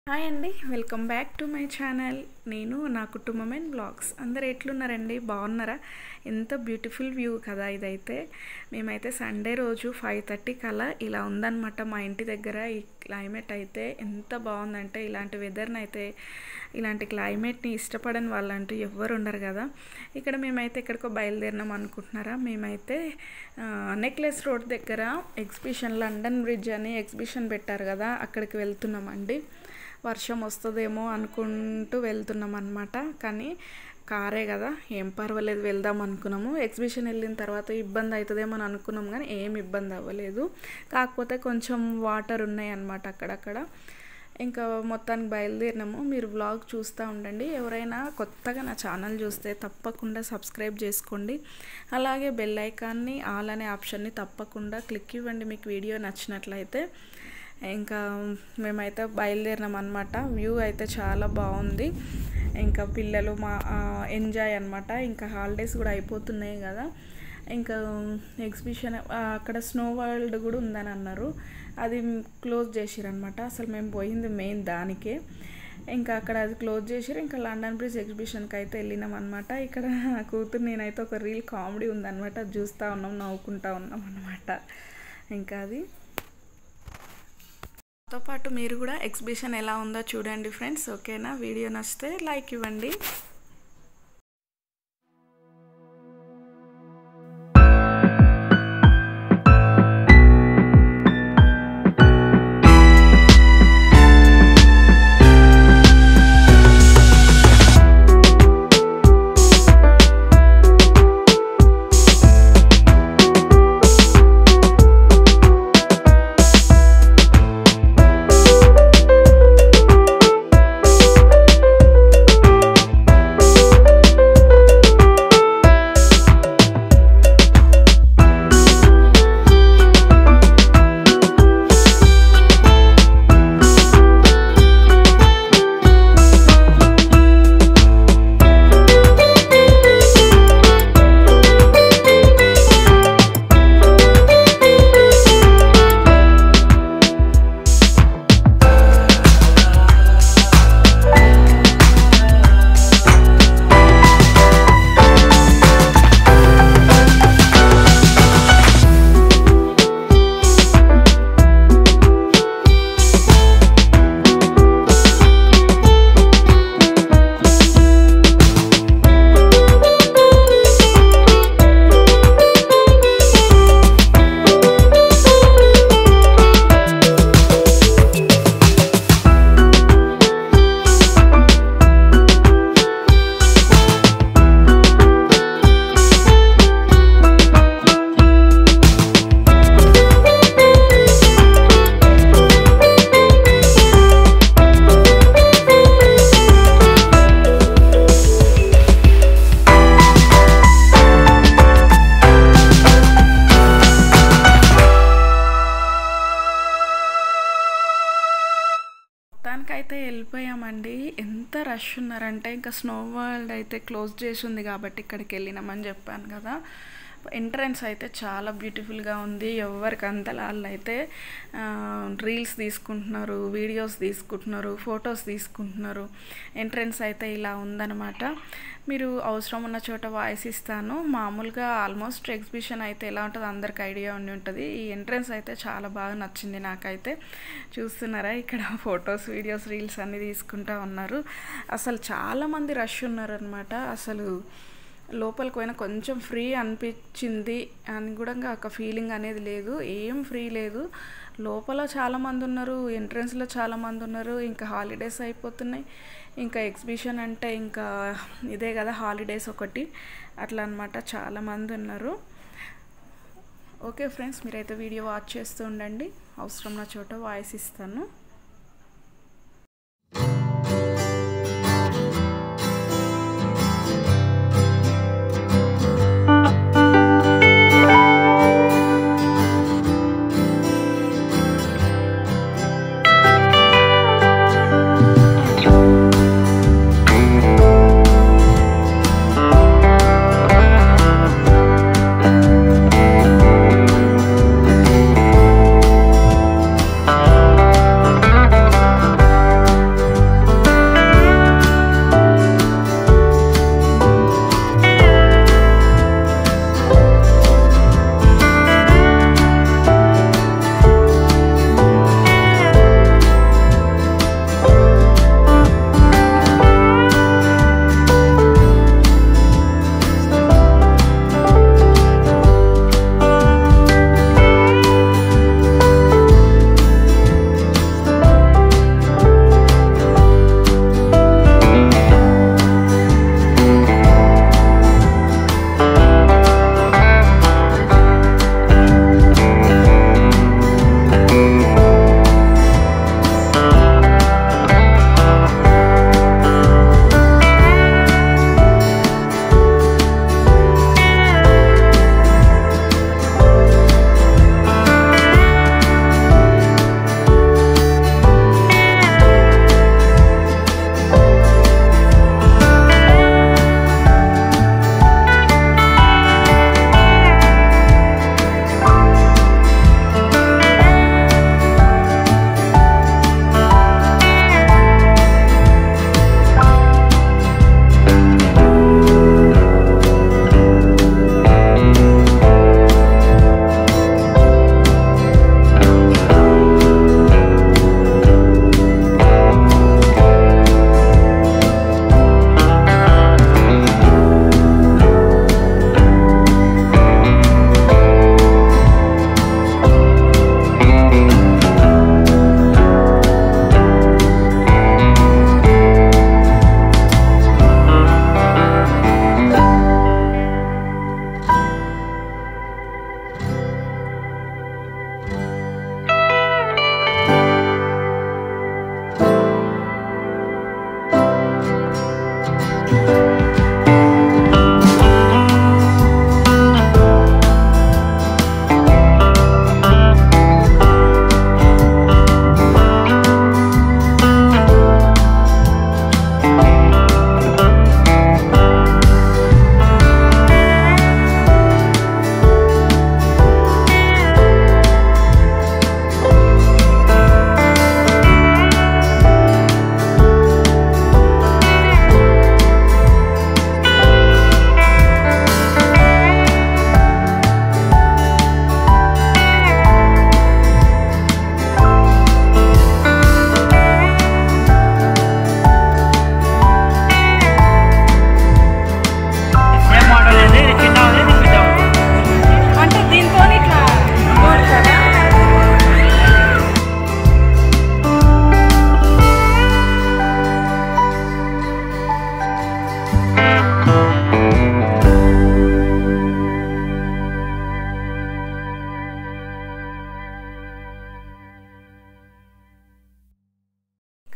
Hi అండి, welcome back to my channel. నేను నా కుటుంబం అండ్ బ్లాగ్స్. అందరు ఎట్లున్నారండి? బాగున్నారా? ఎంత బ్యూటిఫుల్ వ్యూ కదా ఇదైతే. మేమైతే సండే రోజు 5:30 కల్లా ఇలా ఉందన్నమాట మా ఇంటి దగ్గర. ఈ క్లైమేట్ అయితే ఎంత బాగుందంటే, ఇలాంటి వెదర్ని అయితే, ఇలాంటి క్లైమేట్ని ఇష్టపడని వాళ్ళంటూ ఎవ్వరు ఉండరు కదా. ఇక్కడ మేమైతే ఎక్కడికో బయలుదేరినాం అనుకుంటున్నారా. మేమైతే నెక్లెస్ రోడ్ దగ్గర ఎగ్జిబిషన్, లండన్ బ్రిడ్జ్ అని ఎగ్జిబిషన్ పెట్టారు కదా, అక్కడికి వెళ్తున్నామండి. వర్షం వస్తుందేమో అనుకుంటూ వెళ్తున్నాం అన్నమాట. కానీ కారే కదా, ఏం పర్వాలేదు, వెళ్దాం అనుకున్నాము. ఎగ్జిబిషన్ వెళ్ళిన తర్వాత ఇబ్బంది అవుతుందేమో అని అనుకున్నాం, కానీ ఏం ఇబ్బంది అవ్వలేదు. కాకపోతే కొంచెం వాటర్ ఉన్నాయి అన్నమాట అక్కడక్కడ. ఇంకా మొత్తానికి బయలుదేరినాము. మీరు వ్లాగ్ చూస్తూ ఉండండి. ఎవరైనా కొత్తగా నా ఛానల్ చూస్తే తప్పకుండా సబ్స్క్రైబ్ చేసుకోండి. అలాగే బెల్ ఐకాన్ని, ఆల్ అనే ఆప్షన్ని తప్పకుండా క్లిక్ ఇవ్వండి మీకు వీడియో నచ్చినట్లయితే. ఇంకా మేమైతే బయలుదేరినాం అన్నమాట. వ్యూ అయితే చాలా బాగుంది. ఇంకా పిల్లలు మా ఎంజాయ్ అన్నమాట. ఇంకా హాలిడేస్ కూడా అయిపోతున్నాయి కదా. ఇంకా ఎగ్జిబిషన్ అక్కడ స్నో వరల్డ్ కూడా ఉందని అన్నారు. అది క్లోజ్ చేసిరనమాట. అసలు మేము పోయింది మెయిన్ దానికే. ఇంకా అక్కడ అది క్లోజ్ చేసిరు. ఇంకా లండన్ బ్రిడ్జ్ ఎగ్జిబిషన్కి అయితే వెళ్ళినాం అనమాట. ఇక్కడ కూతురు నేనైతే ఒక రీల్ కామెడీ ఉందన్నమాట, అది చూస్తూ ఉన్నాం, నవ్వుకుంటూ ఉన్నాం అన్నమాట. ఇంకా అది తో పాటు మీరు కూడా ఎగ్జిబిషన్ ఎలా ఉందో చూడండి ఫ్రెండ్స్. ఓకేనా? వీడియో నచ్చితే లైక్ ఇవ్వండి. అయితే వెళ్ళిపోయామండి. ఎంత రష్ ఉన్నారంటే, ఇంకా స్నో వరల్డ్ అయితే క్లోజ్ చేసి ఉంది కాబట్టి ఇక్కడికి వెళ్ళినామని చెప్పాను కదా. ఎంట్రన్స్ అయితే చాలా బ్యూటిఫుల్గా ఉంది. ఎవరికి అంతలాళ్ళు అయితే రీల్స్ తీసుకుంటున్నారు, వీడియోస్ తీసుకుంటున్నారు, ఫొటోస్ తీసుకుంటున్నారు. ఎంట్రన్స్ అయితే ఇలా ఉందన్నమాట. మీరు అవసరం ఉన్న చోట వాయిస్ ఇస్తాను. మామూలుగా ఆల్మోస్ట్ ఎగ్జిబిషన్ అయితే ఎలా ఉంటుందో అందరికి ఐడియా ఉండి ఉంటుంది. ఈ ఎంట్రన్స్ అయితే చాలా బాగా నచ్చింది నాకైతే. చూస్తున్నారా, ఇక్కడ ఫొటోస్, వీడియోస్, రీల్స్ అన్నీ తీసుకుంటూ ఉన్నారు. అసలు చాలామంది రష్ ఉన్నారనమాట. అసలు లోపలికి పోయినా కొంచెం ఫ్రీ అనిపించింది అని కూడా ఒక ఫీలింగ్ అనేది లేదు. ఏం ఫ్రీ లేదు. లోపల చాలామంది ఉన్నారు, ఎంట్రన్స్లో చాలామంది ఉన్నారు. ఇంకా హాలిడేస్ అయిపోతున్నాయి. ఇంకా ఎగ్జిబిషన్ అంటే ఇంకా ఇదే కదా, హాలిడేస్ ఒకటి అట్లా అనమాట. చాలామంది ఉన్నారు. ఓకే ఫ్రెండ్స్, మీరైతే వీడియో వాచ్ చేస్తూ ఉండండి. అవసరం ఉన్న చోట వాయిస్ ఇస్తాను.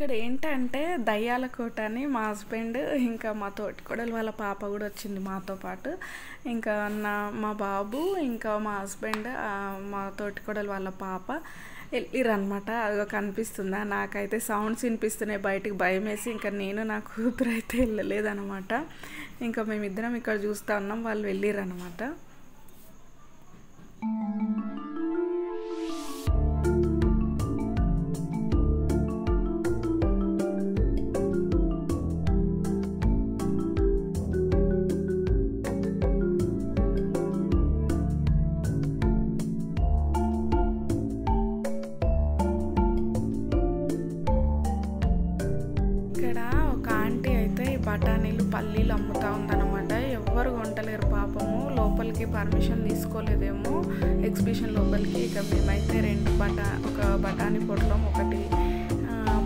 ఇక్కడ ఏంటంటే దయ్యాల కోట అని మా హస్బెండ్ ఇంకా మా తోటికోడలు వాళ్ళ పాప కూడా వచ్చింది మాతో పాటు. ఇంకా మా బాబు ఇంకా మా హస్బెండ్ మా తోటికోడలు వాళ్ళ పాప వెళ్ళిరనమాట. అదిగో కనిపిస్తుందా, నాకైతే సౌండ్స్ వినిపిస్తున్నాయి బయటికి, భయం వేసి ఇంకా నేను నా కూతురు అయితే వెళ్ళలేదనమాట. ఇంకా మేమిద్దరం ఇక్కడ చూస్తూ ఉన్నాం, వాళ్ళు వెళ్ళిరనమాట. బఠానీలు పల్లీలు అమ్ముతూ ఉందన్నమాట. ఎవ్వరు కొంటలేరు పాపము, లోపలికి పర్మిషన్ తీసుకోలేదేమో ఎగ్జిబిషన్ లోపలికి. ఇక మేమైతే ఒక బఠానీ పొట్లం, ఒకటి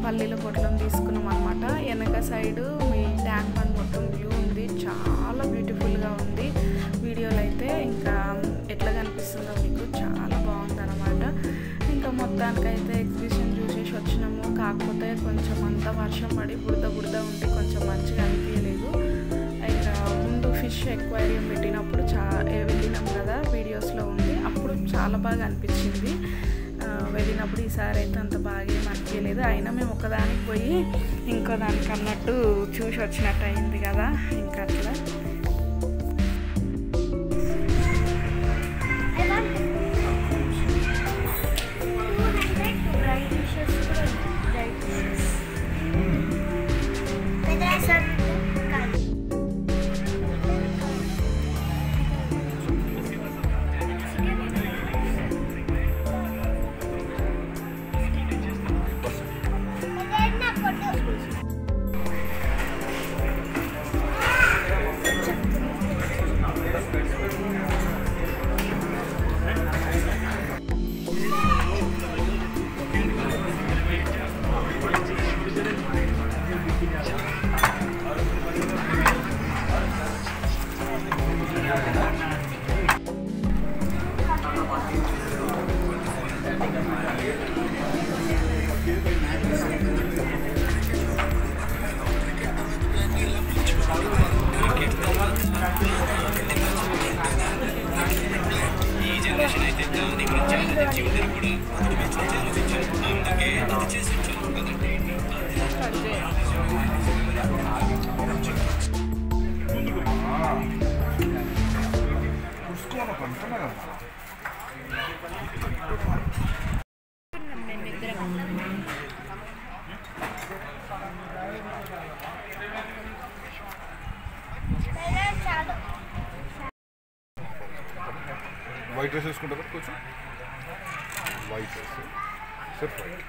పల్లీల పొట్లం తీసుకున్నాం అనమాట. వెనక సైడు మీ ట్యాంక్ బండ్ మొత్తం వ్యూ ఉంది, చాలా బ్యూటిఫుల్గా ఉంది. వీడియోలో అయితే ఇంకా ఎట్లా కనిపిస్తుందో మీకు చాలా బాగుందన్నమాట. ఇంకా మొత్తానికైతే ఎగ్జిబిషన్ చూసేసి వచ్చినాము. కాకపోతే కొంచెం అంతా వర్షం పడి బురద ఉండి కొంచెం మంచిగా అనిపించలేదు. ఇంకా ముందు ఫిష్ ఎక్వేరియం పెట్టినప్పుడు వెళ్ళినాం కదా, వీడియోస్లో ఉంది, అప్పుడు చాలా బాగా అనిపించింది వెళ్ళినప్పుడు. ఈసారి అయితే అంత బాగా ఏం అనిపించలేదు. అయినా మేము ఒకదానికి పోయి ఇంకో దానికి అన్నట్టు చూసి వచ్చినట్టు అయింది కదా, ఇంకా అట్లా. వైట్ రైస్ వేసుకుంటారా కొంచెం? వైట్ రైస్ సిర్ఫ్ వైట్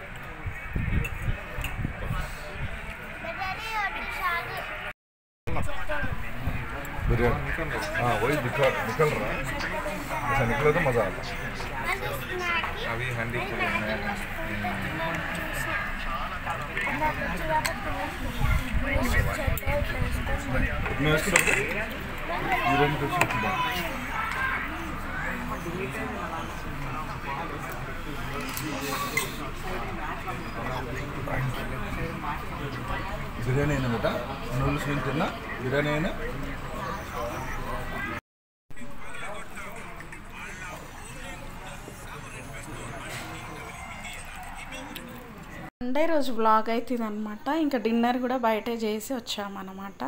बिरयानी हाँ वही निकल रहा है, ऐसा निकला तो मज़ा आता। अभी हैंडी बिरयानी है ना बेटा, नूडल्स नहीं తిన్నా बिरयानी है ना। సండే రోజు వ్లాగ్ అయితే ఇదనమాట. ఇంకా డిన్నర్ కూడా బయటే చేసి వచ్చామన్నమాట.